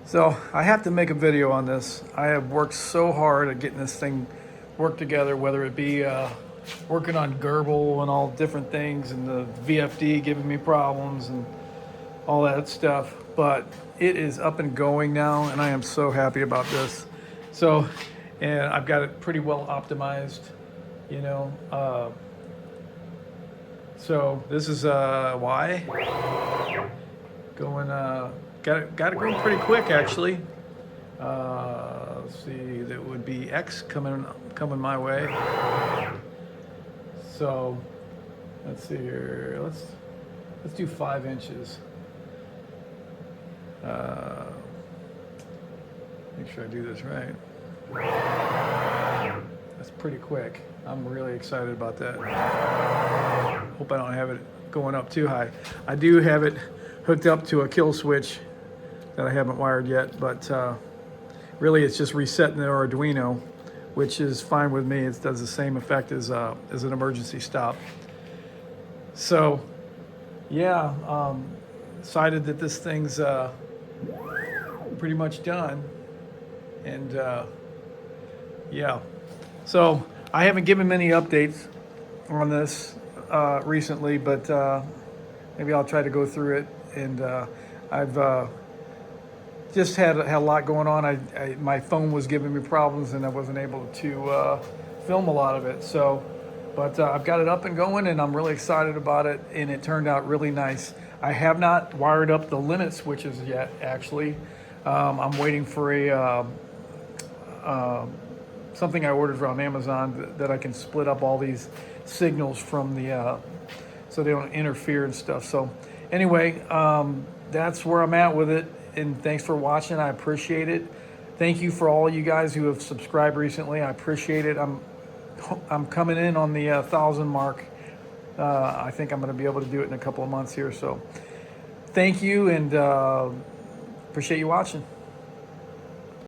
So I have to make a video on this. I have worked so hard at getting this thing worked together, whether it be working on Gerbil and all different things and the VFD giving me problems and all that stuff. But it is up and going now, and I am so happy about this. So, and I've got it pretty well optimized, you know. So this is why going got it going pretty quick actually. Let's see, that would be X coming my way. So let's see here. Let's do 5 inches. Make sure I do this right. That's pretty quick. I'm really excited about that. Hope I don't have it going up too high. I do have it hooked up to a kill switch that I haven't wired yet, but really it's just resetting the Arduino, which is fine with me. It does the same effect as an emergency stop. So yeah, decided that this thing's pretty much done, and yeah, so I haven't given many updates on this recently, but maybe I'll try to go through it. And I've just had a lot going on. My phone was giving me problems, and I wasn't able to film a lot of it. So, but I've got it up and going, and I'm really excited about it. And it turned out really nice. I have not wired up the limit switches yet. Actually, I'm waiting for something I ordered from Amazon that I can split up all these signals from the so they don't interfere and stuff. So anyway, that's where I'm at with it, and thanks for watching. I appreciate it. Thank you for all you guys who have subscribed recently. I appreciate it. I'm coming in on the 1,000 mark. I think I'm going to be able to do it in a couple of months here. So thank you, and appreciate you watching.